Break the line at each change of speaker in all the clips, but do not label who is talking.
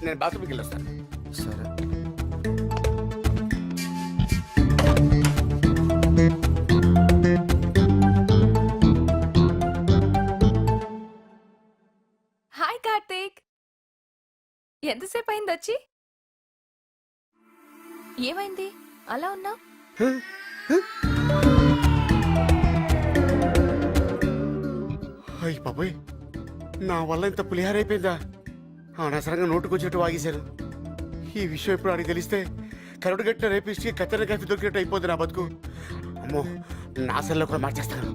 నేను బాత్రూమ్కి వెళ్ళొస్తాను.
సరే.
హాయ్ కార్తీక్, ఎంతసేపు అయింది వచ్చి? ఏమైంది అలా ఉన్నావు?
అయ్యి బాబోయ్, నా వల్ల ఇంత పులిహార అయిపోయిందా? అనవసరంగా నోటుకొచ్చేట్టు వాగేశాను. ఈ విషయం ఎప్పుడు అడిగి తెలిస్తే కరుడు గట్టిన రేపిస్తే కత్తెర కత్తి దొరికినట్టు అయిపోద్ది నా బతుకు. అమ్మో, నా సెల్లో కూడా మార్చేస్తాను.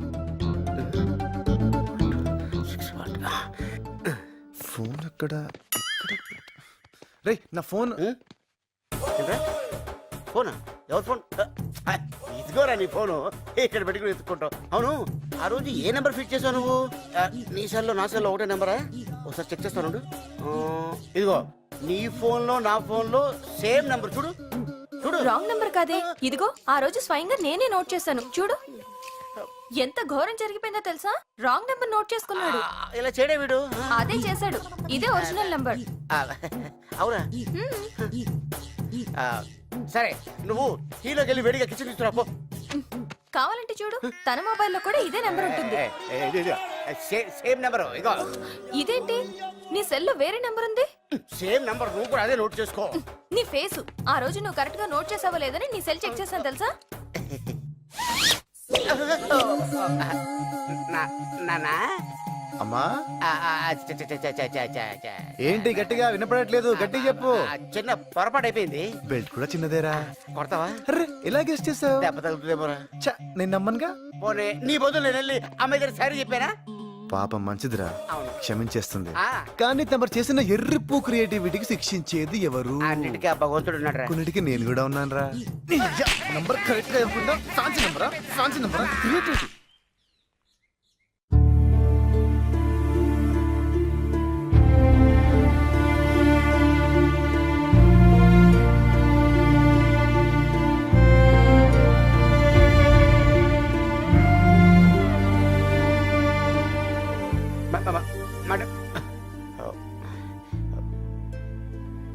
ఫోన్ ఎక్కడ? రే నా ఫోన్.
ఫోనా? ఎవరు ఫోన్? ఇదిగోరా నీ ఫోను. ఇక్కడ పెట్టుకుని ఎత్తుకుంటావు. అవును, ఆ రోజు ఏ నెంబర్ ఫిట్ చేసావు నువ్వు? నీ సెల్లో నా సెల్లో ఒకటే నెంబరా? ఒకసారి చెక్ చేస్తాను. ఇదిగో నీ ఫోన్ లో నా ఫోన్ లో సేమ్ నెంబర్. చూడు చూడు.
రాంగ్ నంబర్ కాదే, ఇదిగో ఆ రోజు స్వయంగా నేనే నోట్ చేశాను. చూడు ఎంత ఘోరం జరిగిపోయిందో తెలుసా? రాంగ్ నంబర్ నోట్ చేసుకున్నాడు.
ఇలా చేయడే వీడు.
అదే చేశాడు. ఇదే ఒరిజినల్ నంబర్.
అవునా? సరే, నువ్వు హీలోకి వెళ్ళి వేడిగా కిచెన్ తీసుకురా పో.
కావాలంటే చూడు, తన మొబైల్లో కూడా ఇదే నెంబర్ ఉంటుంది.
Same number. ఇగో
ఇదేంటి, నీ సెల్లో వేరే నెంబర్ ఉంది?
సేమ్ నెంబర్, నువ్వు కూడా అదే నోట్ చేసుకో.
నీ ఫేసు ఆ రోజు నువ్వు కరెక్ట్ గా నోట్ చేసావో లేదని నీ సెల్ చెక్ చేశాను తెలుసా?
నానా
అమ్మా, ఏంటి గట్టిగా వినపడట్లేదు? గట్టి చెప్పు.
చిన్న పొరపాటు అయిపోయింది.
బెల్ట్ కూడా చిన్నదేరా.
కొడతావా?
అరే ఎలా గెస్ట్ చేసావు?
దెబ్బ తగులుతుందేమోరా.
నేను నమ్మనుగా.
పోనీ నీ బదులు నేను వెళ్ళి అమ్మాయి దగ్గర సారీ చెప్పానా?
పాపం మంచిదిరా,
అవును.
క్షమించేస్తుంది.
ఆ.
కానీ తమరు చేసిన ఎర్రిప్పు క్రియేటివిటీకి శిక్షించేది ఎవరు?
అన్నిటికీ ఆ భగవంతుడు ఉన్నాడు.
కొన్నిటికి నేను కూడా ఉన్నాను రా. నంబర్ కరెక్ట్ గా చెప్పుకుంటా. సాంచి నంబరా? సాంచి నంబరా? క్రియేటివిటీ.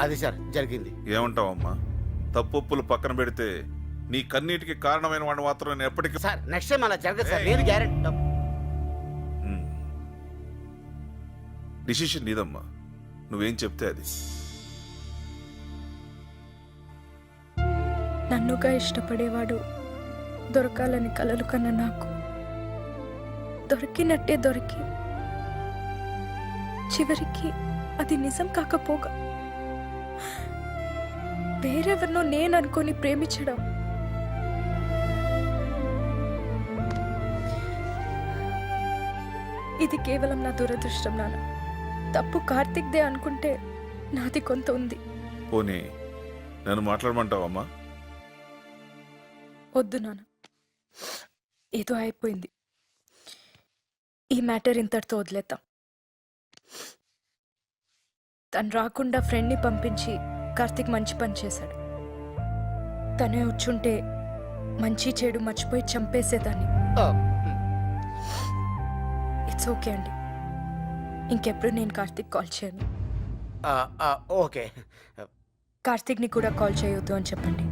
అది సార్ జరిగింది.
ఏమంటావమ్మా? తప్పులు పక్కన పెడితే నీ కన్నీటికి కారణమైన వాడిని మాత్రం నేను ఎప్పటికీ.
సార్ నెక్స్ట్ టైం అలా జరగదు సార్, నేను గ్యారెంటీ.
డిసిషన్ నీదమ్మా, నువ్వేం చెప్తే అది.
నన్నుగా ఇష్టపడేవాడు దొరకాలని కలలు కన్నా నాకు దొరికినట్టే దొరికి చివరికి అది నిజం కాకపోగా వేరెవరినో నేను అనుకొని ప్రేమించడం ఇది కేవలం నా దురదృష్టం నాన్న. తప్పు కార్తిక్దే అనుకుంటే నాది కొంత ఉంది.
పోనీ నన్ను మాట్లాడమంటావమ్మా?
వద్దు నాన్న, ఏదో అయిపోయింది. ఈ మ్యాటర్ ఇంతటితో వదిలేద్దాం. తను రాకుండా ఫ్రెండ్ని పంపించి కార్తిక్ మంచి పని చేశాడు. తనే వచ్చుంటే మంచి చెడు మర్చిపోయి చంపేసేదాన్ని. ఇట్స్ ఓకే అండి, ఇంకెప్పుడు నేను కార్తిక్ కాల్ చేయను.
ఓకే.
కార్తిక్ని కూడా కాల్ చేయొద్దు అని చెప్పండి.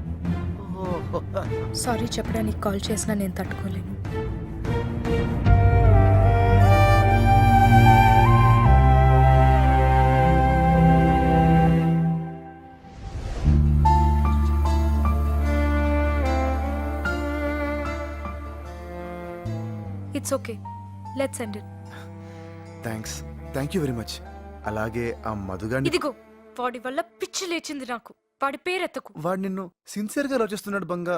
సారీ చెప్పడానికి కాల్ చేసినా నేను తట్టుకోలేను. It's okay, let's end it.
Thank you very much. అలాగే ఆ మధుగాని.
ఇదిగో వాడి వల్ల పిచ్చి లేచింది నాకు. వాడి పేరెత్తకు.
వాడు నిన్ను సిన్సియర్ గా లవ్ చేస్తున్నాడు బంగా.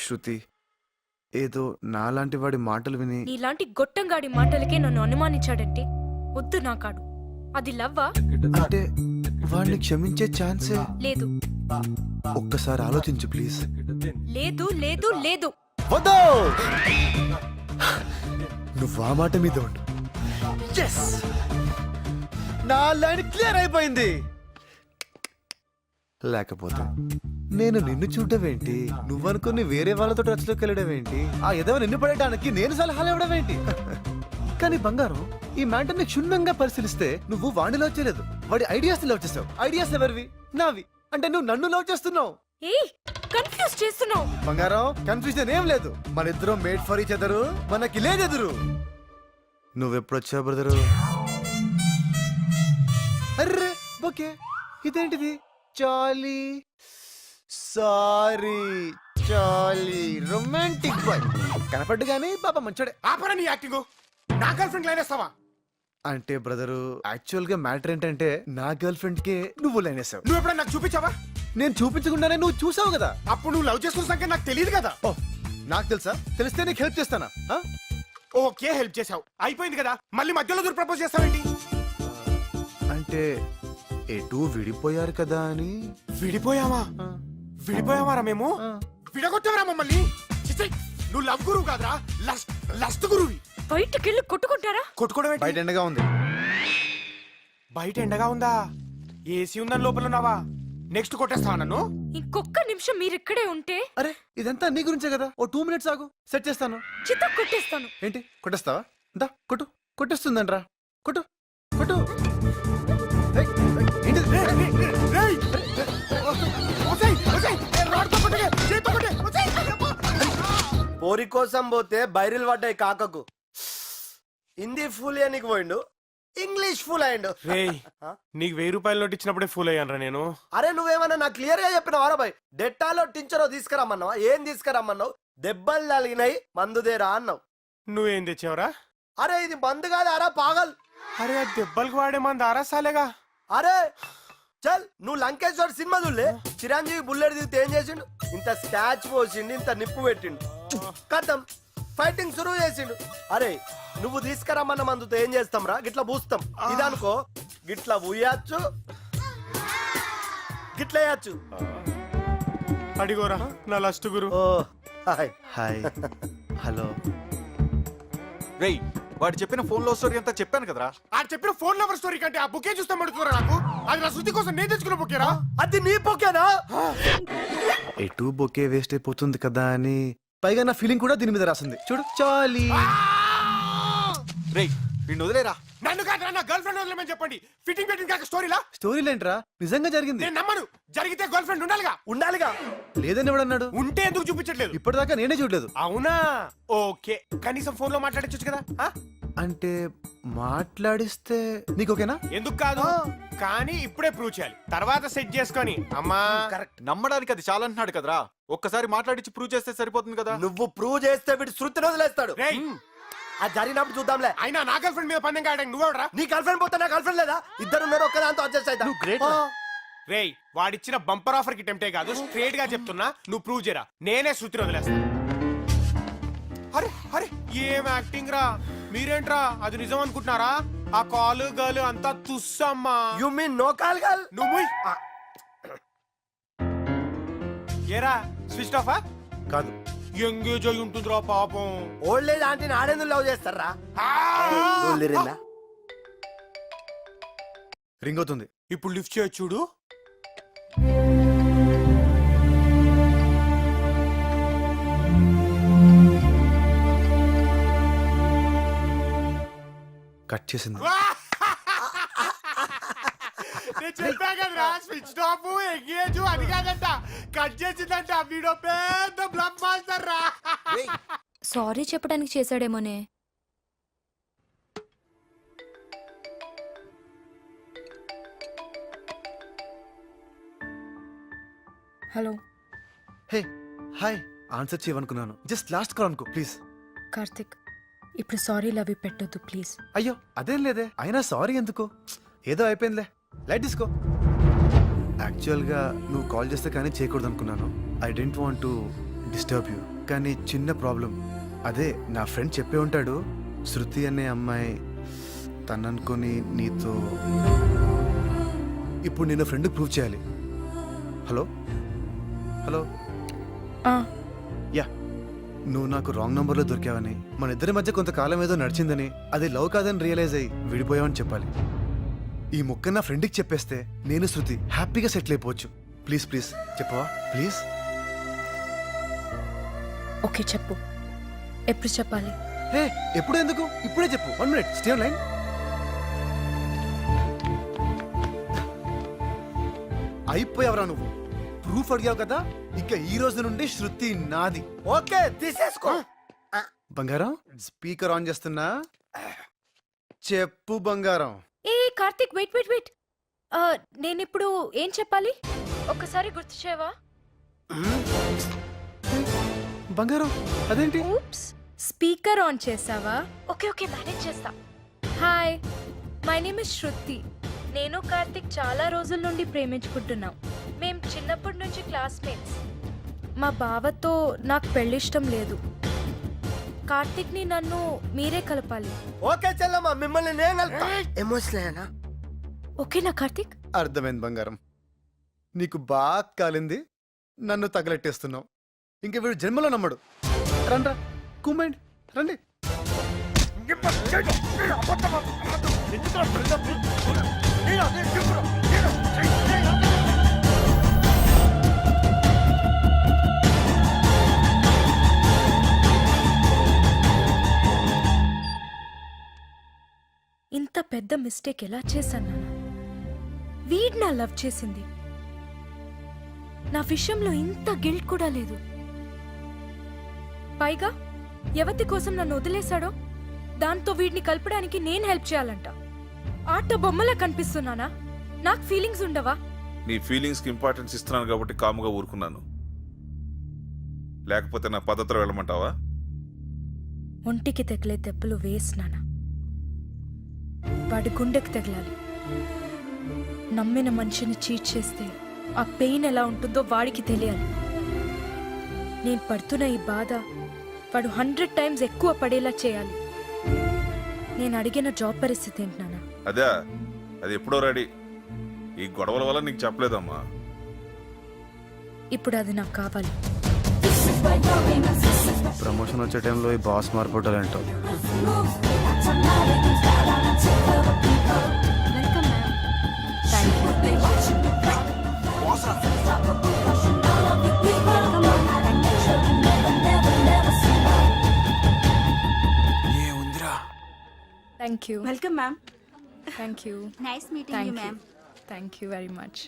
శృతి, ఏదో నాలాంటి వాడి మాటలు విని.
నీలాంటి గొట్టంగాడి మాటలకే నన్ను అనుమానించాడంటే వద్దు నాకాడు. అది లవ్వా?
అంటే వాడిని క్షమించే ఛాన్సే
లేదు.
ఒక్కసారి ఆలోచించు ప్లీజ్.
లేదు లేదు లేదు.
వద్దు, నువ్వు ఆ మాట మీద ఉండు. ఎస్, నా లైన్ క్లియర్ అయిపోయింది. లేకపోతే నేను నిన్ను చూడడం ఏంటి, నువ్వనుకుని వేరే వాళ్ళతో టచ్ లోకి వెళ్ళడం ఏంటి, ఆ ఎదవ నిన్ను పడేయడానికి నేను సలహాలు ఇవ్వడం ఏంటి? కానీ బంగారం ఈ మ్యాటర్ ని క్షుణ్ణంగా పరిశీలిస్తే నువ్వు వాడిని లవ్ చేయలేదు, వాడి ఐడియాస్ లవ్ చేసావు. ఐడియాస్ ఎవరివి? నావి. అంటే నువ్వు నన్ను లవ్ చేస్తున్నావు.
ఏయ్ కన్ఫ్యూజ్ చేస్తున్నావు.
బంగారం కన్ఫ్యూజన్ ఏం లేదు, మన ఇద్దరం మేడ్ ఫర్ ఈచ్ అదరు, మనకి లేదెదురు. నువ్వెప్పుడొచ్చావు బ్రదరు? అర్రే ఓకే, ఇదేంటిది? చాలీ సారీ చాలీ రొమాంటిక్ బాయ్ కనపడ్డు గానీ పాప మంచోడే.
ఆపరా నీ యాక్టింగ్. నా గర్ల్ ఫ్రెండ్ లైనేస్తావా?
అంటే బ్రదరు యాక్చువల్ గా మ్యాటర్ ఏంటంటే నా గర్ల్ ఫ్రెండ్ కే నువ్వు లైనేసావు.
నువ్వు ఎప్పుడైనా నాకు చూపించావా?
నేను చూపించకుండానే నువ్వు చూసావు కదా.
అప్పుడు నువ్వు లవ్ చేస్తున్న సంగతి నాకు తెలియదు కదా.
ఓ నాకు తెలుసా? తెలిస్తే నీకు హెల్ప్ చేస్తానా? ఆ?
ఓకే హెల్ప్ చేసావు, అయిపోయింది కదా. మళ్ళీ మధ్యలో దూరం ప్రపోజ్ చేస్తావేంటి?
అంటే ఎటు విడిపోయారు కదా అని.
విడిపోయావా? విడిపోయావారా మేము? విడగొట్టావరా మమ్మల్ని? చిచ్చీ, నువ్వు లవ్ గురువు కాదురా, లస్ట్ గురువి.
బయటకెళ్ళి కొట్టుకుంటారా?
కొట్టుకోవడం
బయట
ఏంటి?
ఎండగా ఉంది.
బయట ఎండగా ఉందా? ఏసీ ఉందని లోపల ఉన్నావా? నెక్స్ట్ కొట్టేస్తావా నన్ను?
ఇంకొక్క నిమిషం మీరు ఇక్కడే ఉంటే
అరే ఇదంతా నీ గురించే కదా. ఓ 2 minutes ఆగు, సెట్ చేస్తాను.
చిత్త కొట్టేస్తాను.
ఏంటి కొట్టేస్తావా? దా కొట్టు. కొట్టేస్తుందంట్రా, కొట్టు కొట్టు. ఏయ్, ఏంటిది?
రేయ్! ఒసేయ్, ఒసేయ్, ఏ రాడ్తో కొట్టకే, చేత్తో కొట్టే, ఒసేయ్!
పోరి కోసం పోతే బైరిల్ పడ్డాయి కాకకు. హిందీ ఫుల్ నీకు పోయిండు, ఇంగ్లీష్ ఫుల్ అయిండు.
రేయ్, నీకు 1000 రూపాయలు నోట్ ఇచ్చినప్పుడే ఫుల్ అయ్యానరా నేను.
అరే నువ్వేమన్నా నాకు క్లియర్ గా చెప్పిన వారా బాయ్? డెట్టాలో టించరో తీసుకురమ్మన్నావా? ఏం తీసుకురమ్మన్నావు? దెబ్బలు తగిలినాయి మందుదేరా అన్నావు.
నువ్వేం తెచ్చావురా?
అరే ఇది మందు కాదు అరా పాగల్.
అరే ఆ దెబ్బలకు వాడే మంది ఆరసాలేగా.
అరే చల్ నువ్వు లంకేశ్వర్ సినిమా చూడలే? చిరంజీవి బుల్లెట్ దిగితే ఏం చేసిండు? ఇంత స్కాచ్ పోసిండు, ఇంత నిప్పు పెట్టిండు, కథం ఫైటింగ్ సురువు చేసిండు. అరే నువ్వు తీసుకురమ్మన్న మందుతో ఏం చేస్తాం రా? గిట్లా పూస్తాం. ఇదనుకో గిట్లా ఉయ్యచ్చు, గిట్లా వేయచ్చు.
అడిగోరా నా లస్ట్ గురు.
ఓ హాయ్
హాయ్ హలో.
రేయ్ వాడు చెప్పిన ఫోన్ లో స్టోరీ అంతా చెప్పాను కదరా.
ఆ చెప్పిన ఫోన్ నెంబర్ స్టోరీ కంటే ఆ బుకే చూస్తే మడుతురా నాకు. అది నా శృతి కోసం నేను తెచ్చుకున్న బుకేరా.
అది నీ పొకేనా?
ఎటు బొకే వేస్ట్ అయిపోతుంది కదా అని. పైగా నా ఫీలింగ్ కూడా దీని మీద రాసింది చూడు. చాలీ
రేయ్ వీడిని వదిలేరా.
నన్ను కాదు నా గర్ల్ ఫ్రెండ్ వదిలేమని చెప్పండి. ఫిట్టింగ్ పెట్టింగ్ కాక స్టోరీలా?
స్టోరీలేంట్రా, నిజంగా జరిగింది.
నేను నమ్మను. జరిగితే గర్ల్ ఫ్రెండ్ ఉండాలిగా.
ఉండాలిగా.
లేదని ఎవడన్నాడు?
ఉంటే ఎందుకు చూపించట్లేదు?
ఇప్పటిదాకా నేనే చూడలేదు.
అవునా? ఓకే, కనీసం ఫోన్ లో మాట్లాడచ్చు కదా. ఆ?
అంటే మాట్లాడిస్తే నీకు ఓకేనా?
ఎందుకు కాదు, కానీ ఇప్పుడే ప్రూవ్ చేయాలి. తర్వాత సెట్ చేసుకొని అమ్మా.
కరెక్ట్.
నమ్మడానికి అది చాలా అంటున్నాడు కదరా. ఒక్కసారి మాట్లాడించి ప్రూవ్ చేస్తే సరిపోతుంది కదా.
నువ్వు ప్రూవ్ చేస్తే వీడు శృతిని వదిలేస్తాడు.
రేయ్,
అది జరిగినప్పుడు చూద్దాంలే.
అయినా నా గర్ల్ ఫ్రెండ్ మీద పందెం కాయడానికి నువ్వెవడరా?
నీ గర్ల్ ఫ్రెండ్ పోతే నా గర్ల్ ఫ్రెండ్ లేదా? ఇద్దరు ఉన్నారు, ఒక్కదాంతో అడ్జస్ట్ అవుతా.
great రా.
రేయ్ వాడిచ్చిన బంపర్ ఆఫర్ కి టెంప్టే కాదు, స్ట్రేట్ గా చెప్తున్నా. నువ్వు ప్రూవ్ చేయరా, నేనే శృతిని వదిలేస్తా. అరే అరే ఏం యాక్టింగ్ రా మీరేంట్రా? అది నిజం అనుకుంటున్నారా? ఆ కాలు గర్ల్ అంతా తుస్సమ్మా.
You mean no call girl?
నువ్వు ఏరా స్విచ్ ఆఫా?
కాదు,
ఎంగేజ్ అయి ఉంటుందిరా పాపం.
ఓల్డ్ ఏజ్ ఆంటీని ఆడేందుకు లవ్ చేస్తారా?
రింగ్ అవుతుంది.
ఇప్పుడు లిఫ్ట్ చేయొచ్చు చూడు.
కట్ చేసింది.
నేను చెప్పా కదరా స్విచ్ ఆఫ్ ఎంగేజ్ అది కాదంట, కట్ చేసిందంట. వీడియో పెద్ద బ్లఫ్ మాస్టర్ రా.
సారీ చెప్పడానికి చేశాడేమోనే.
హలో
హే హాయ్, ఆన్సర్ చేయమనుకున్నాను. జస్ట్ లాస్ట్ కాల్ అనుకో ప్లీజ్.
కార్తిక్, ఇప్పుడు సారీ లవ్ పెట్టొద్దు ప్లీజ్.
అయ్యో అదేం లేదే. అయినా సారీ ఎందుకు? ఏదో అయిపోయిందిలే, లైట్ తీసుకో. యాక్చువల్గా నువ్వు కాల్ చేస్తే కానీ చేయకూడదు అనుకున్నాను. I don't want to disturb you. కానీ చిన్న ప్రాబ్లం. అదే నా ఫ్రెండ్ చెప్పే ఉంటాడు, శృతి అనే అమ్మాయి తననుకొని నీతో. ఇప్పుడు నేను ఫ్రెండ్ ప్రూవ్ చేయాలి. హలో హలో యా, నువ్వు నాకు రాంగ్ నంబర్లో దొరికావని, మన ఇద్దరి మధ్య కొంతకాలం ఏదో నడిచిందని, అది లవ్ కాదని రియలైజ్ అయ్యి విడిపోయావని చెప్పాలి. ఈ ముక్క నా ఫ్రెండ్కి చెప్పేస్తే నేను శృతి హ్యాపీగా సెటిల్ అయిపోవచ్చు. ప్లీజ్ ప్లీజ్ చెప్పవా ప్లీజ్?
ఓకే చెప్పు, ఎప్పుడు చెప్పాలి?
హే ఎప్పుడు ఎందుకు ఇప్పుడే చెప్పు 1 minute స్టే ఆన్ లైన్. అయిపోయావరా నువ్వు, ప్రూఫ్ అడిగావు కదా, ఇక ఈ రోజు నుండి శృతి నాది.
ఓకే తీసేసుకో.
బంగారం స్పీకర్ ఆన్ చేస్తున్నా, చెప్పు బంగారం.
ఏ కార్తిక్ వెయిట్ వెయిట్ వెయిట్, నేను ఇప్పుడు ఏం చెప్పాలి ఒక్కసారి గుర్తు చేయవా?
బంగారం అదేంటి?
ఊప్స్, స్పీకర్ ఆన్ చేసావా? ఓకే ఓకే మేనేజ్ చేస్తా. హాయ్, మై నేమ్ ఇస్ శృతి. నేను కార్తిక్ చాలా రోజుల నుండి ప్రేమించుకుంటున్నాం. మేం చిన్నప్పటి నుంచి క్లాస్మేట్స్. మా బావతో నాకు పెళ్ళిష్టం లేదు. కార్తిక్ని నన్ను మీరే కలపాలి.
ఓకే చెల్లమ్మ, మిమ్మల్ని నేను కలుపుతా. ఎమోషనల్
ఓకేనా కార్తిక్?
అర్థమైంది బంగారం, నీకు బాగా కాలింది, నన్ను తగలెట్టేస్తున్నావు. ఇంక వీడు జన్మలో నమ్మడు. రండ్రా కుమ్మండి రండి.
ఇంత పెద్ద మిస్టేక్ ఎలా చేశాను నాన్న? వీడ్ నా లవ్ చేసింది, నా విషయంలో ఇంత గిల్ట్ కూడా లేదు. పైగా ఎవతి కోసం నన్ను వదిలేశాడో దాంతో వీడిని కలపడానికి నేను హెల్ప్ చేయాలంట. ఆట బొమ్మలా కనిపిస్తున్నానా? నాకు ఫీలింగ్స్ ఉండవా?
నీ ఫీలింగ్స్ కి ఇంపార్టెన్స్ ఇస్తున్నాను కాబట్టి కాముగా ఊరుకున్నాను. లేకపోతే నా పద్ధతిలో వెళ్ళమంటావా?
ఒంటికి తగిలే దెబ్బలు వేసినానా, వాడి గుండెకి తగలాలి. నమ్మిన మనిషిని చీట్ చేస్తే ఆ పెయిన్ ఎలా ఉంటుందో వాడికి తెలియాలి. నేను పడుతున్న ఈ బాధ వాడు 100 times ఎక్కువ పడేలా చేయాలి. నేను అడిగిన జాబ్ పరిస్థితి ఏంటి నాన్న?
అదే, అది ఎప్పుడో రెడీ. ఈ గొడవల వల్ల నీకు చెప్పలేదమ్మా.
ఇప్పుడు అది నాకు కావాలి.
ప్రమోషన్ వచ్చే టైంలో ఈ బాస్ మార్పుటాలంటావు.
Thank you.
Welcome ma'am.
Thank you.
Nice meeting you
thank you.
Ma'am.
Thank you very much.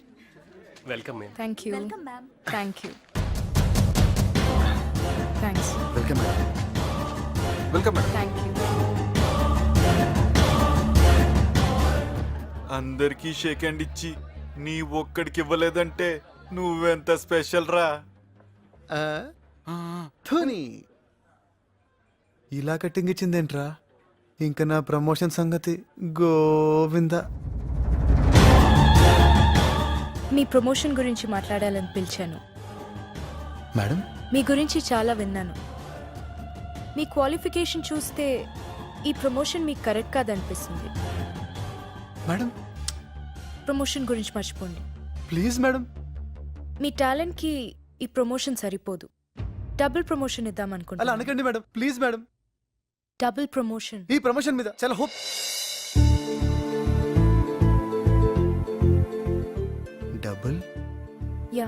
Welcome ma'am.
Thank you.
Welcome ma'am.
Thank you. Thanks.
Welcome madam.
Welcome madam.
Thank you.
అందరికీ shake hand ఇచ్చి నీ ఒక్కడికి ఇవ్వలేదంటే నువ్వెంత special రా.
ధోని ఇలా cutting ఇచ్చిందేంట్రా? ఇంకా నా promotion సంగతి గోవింద.
మీ ప్రమోషన్ గురించి మాట్లాడాలని పిలిచాను.
మేడం
మీ గురించి చాలా విన్నాను. మీ క్వాలిఫికేషన్ చూస్తే ఈ ప్రమోషన్ మీకు కరెక్ట్ కాదనిపిస్తుంది.
మేడం
ప్రమోషన్ గురించి మర్చిపోండి.
Please madam.
మీ టాలెంట్కి ఈ ప్రమోషన్ సరిపోదు. డబుల్ ప్రమోషన్ ఇద్దాం
అలా
అనుకుంటున్నాను.
అనకండి madam, please madam.
Double promotion.
ఈ ప్రమోషన్ మీద చాలా hope. Double?
Yeah,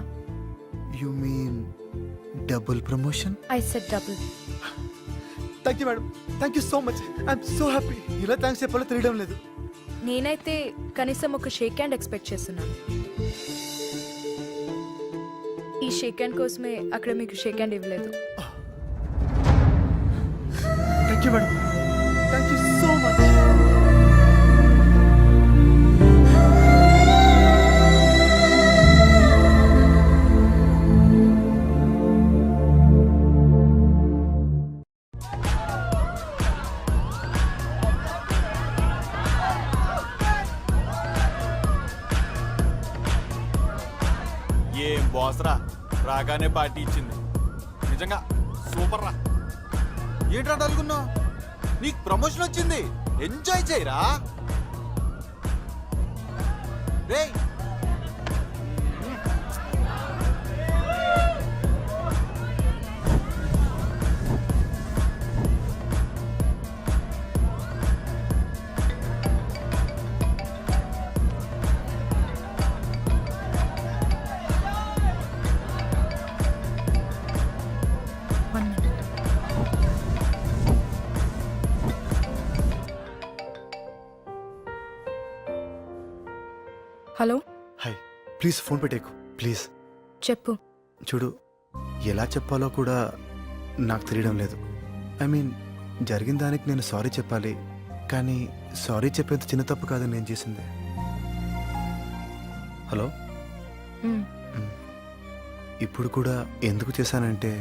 you mean double promotion?
I said double.
Thank you madam, thank you so much. I'm so happy. ఇలా థ్యాంక్స్ చెప్పాలో తెలియడం లేదు.
నేనైతే కనీసం ఒక షేక్ హ్యాండ్ ఎక్స్పెక్ట్ చేస్తున్నాను. ఈ షేక్ హ్యాండ్ కోసమే అక్కడ మీకు షేక్ హ్యాండ్ ఇవ్వలేదు.
Thank you madam, thank you so much.
ఏం బాస్ రా, రాగానే పార్టీ ఇచ్చింది. నిజంగా సూపర్ రా. ఏంట్రా అనుకున్నావు? నీకు ప్రమోషన్ వచ్చింది, ఎంజాయ్ చేయరా రేయ్.
హలో
హాయ్ ప్లీజ్ ఫోన్ పెట్టేకు ప్లీజ్.
చెప్పు.
చూడు, ఎలా చెప్పాలో కూడా నాకు తెలియడం లేదు. ఐ మీన్ జరిగిన దానికి నేను సారీ చెప్పాలి, కానీ సారీ చెప్పేది చిన్న తప్పు కాదని నేను చేసింది. హలో,
మ్,
ఇప్పుడు కూడా ఎందుకు చేశానంటే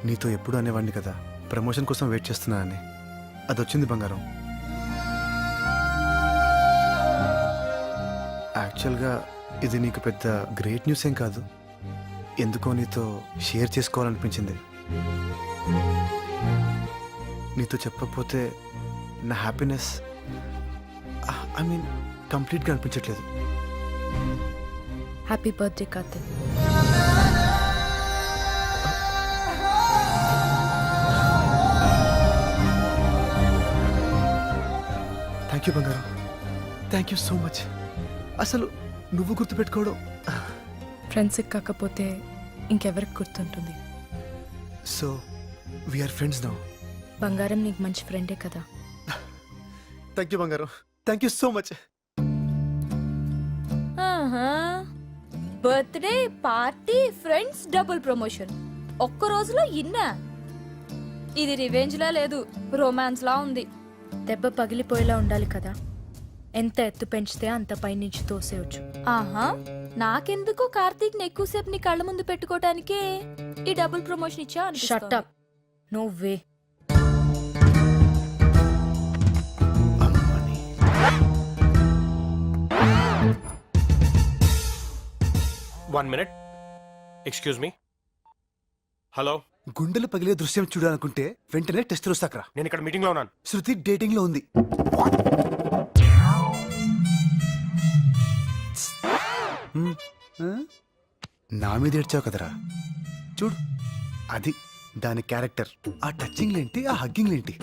నీతో ఎప్పుడు అనేవాడిని కదా ప్రమోషన్ కోసం వెయిట్ చేస్తున్నా అని. అది వచ్చింది బంగారం. యాక్చువల్గా ఇది నీకు పెద్ద గ్రేట్ న్యూస్ ఏం కాదు, ఎందుకో నీతో షేర్ చేసుకోవాలనిపించింది. నీతో చెప్పకపోతే నా హ్యాపీనెస్ ఐ మీన్ కంప్లీట్గా అనిపించట్లేదు.
Happy birthday Karthik.
Thank you బంగారం, థ్యాంక్ యూ సో మచ్. అసలు నువ్వు గుర్తుపెట్టుకోవడం.
ఫ్రెండ్స్కి కాకపోతే ఇంకెవరికి గుర్తుంటుంది?
So we are friends now.
బంగారం నీకు మంచి ఫ్రెండే కదా.
థ్యాంక్ యూ బంగారం, thank you so much.
Birthday party friends double promotion ఒక్క రోజులో ఇన్నా. ఇది రివెంజ్ లా లేదు, రొమాన్స్ లా ఉంది.
దెబ్బ పగిలిపోయేలా ఉండాలి కదా. ఎంత ఎత్తు పెంచితే అంత పైనుంచి తోసేయచ్చు.
ఆహా, నాకెందుకో కార్తీక్ ని ఎక్కువసేపు నీ కళ్ళ ముందు పెట్టుకోవటానికే ఈ డబుల్ ప్రమోషన్ ఇచ్చా
షట్
అనిపిస్తోంది.
అప్. No way.
అమ్మని.
One minute, excuse me. Hello,
గుండెలు పగిలే దృశ్యం చూడాలనుకుంటే వెంటనే టెస్ట్ వస్తాకరా.
నేను ఇక్కడ మీటింగ్ లో ఉన్నాను.
శృతి డేటింగ్ లో ఉంది. నా మీద ఏడ్చావు కదరా, చూడు అది దాని క్యారెక్టర్. ఆ టచింగ్ ఏంటి, ఆ హగ్గింగ్ ఏంటి,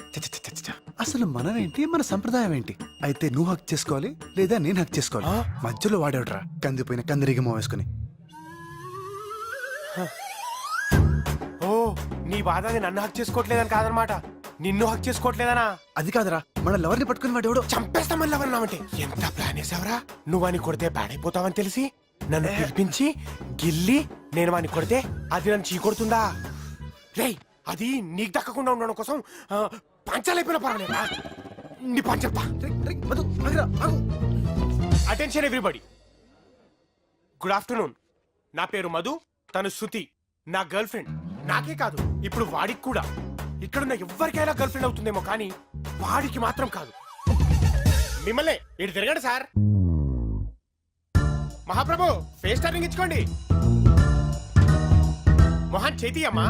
అసలు మనం ఏంటి, మన సంప్రదాయం ఏంటి? అయితే నువ్వు హక్ చేసుకోవాలి లేదా నేను హక్ చేసుకోవాలి. మధ్యలో వాడేవడరా కందిపోయిన కందిరిగమో వేసుకుని.
ఓ, నీ బాధ అది నన్ను హక్ చేసుకోవట్లేదని కాదనమాట, నిన్ను హక్ చేసుకోవట్లేదనా?
అది కాదరా, మన లవర్ని పట్టుకుని వాడేవాడు.
చంపేస్తామని లవన్నామంటే ఎంత ప్లాన్ వేసావరా? నువ్వు అని కొడితే పాడైపోతావని తెలిసి నన్ను పిలిపించి గిల్లి నేను వాని కొడితే అది నన్ను చీకొడుతుందా? రేయ్, అది నీకు దక్కకుండా ఉండడం కోసం పంచాలైపోయిన పర్వాలేదా? నీ పంచప్ప. Attention everybody, good afternoon. నా పేరు మధు, తను శృతి, నా గర్ల్ ఫ్రెండ్. నాకే కాదు, ఇప్పుడు వాడికి కూడా. ఇక్కడున్న ఎవరికైనా గర్ల్ ఫ్రెండ్ అవుతుందేమో కానీ వాడికి మాత్రం కాదు. మిమ్మల్ని ఇటు తిరగండి సార్. మహాప్రభు, ఫేస్ టర్నింగ్ ఇచ్చుకోండి. మొహన్ చేతి అమ్మా.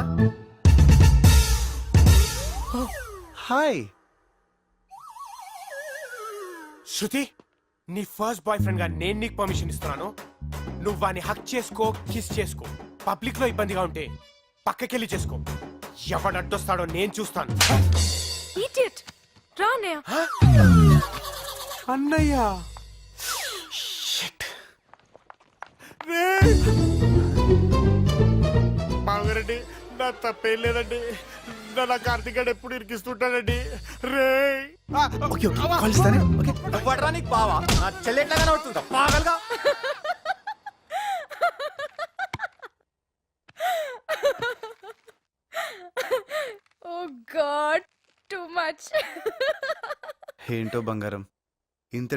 హాయ్
శృతి, నీ ఫస్ట్ బాయ్ ఫ్రెండ్ గా నేను నీకు పర్మిషన్ ఇస్తున్నాను. నువ్వు వాని హక్ చేసుకో, కిస్ చేసుకో. పబ్లిక్ లో ఇబ్బందిగా ఉంటే పక్కకెళ్ళి చేసుకో. ఎవడు అడ్డొస్తాడో నేను చూస్తాను.
Idiot. రా అన్నయ్య.
అన్నయ్య, బావగారండి, నా తప్పేం లేదండి. నా కార్తీక్ గారు ఎప్పుడు ఇరికిస్తుంటాడండి. రే
ఓకే ఓకే కాల్ ఇస్తానే. ఓకే
వడ్రా నీకు బావా నా చెల్లి ఎట్లా కనబడుతుందా పాగల్గా?
Oh God, too much.
ఏంటో బంగారం, ఇంత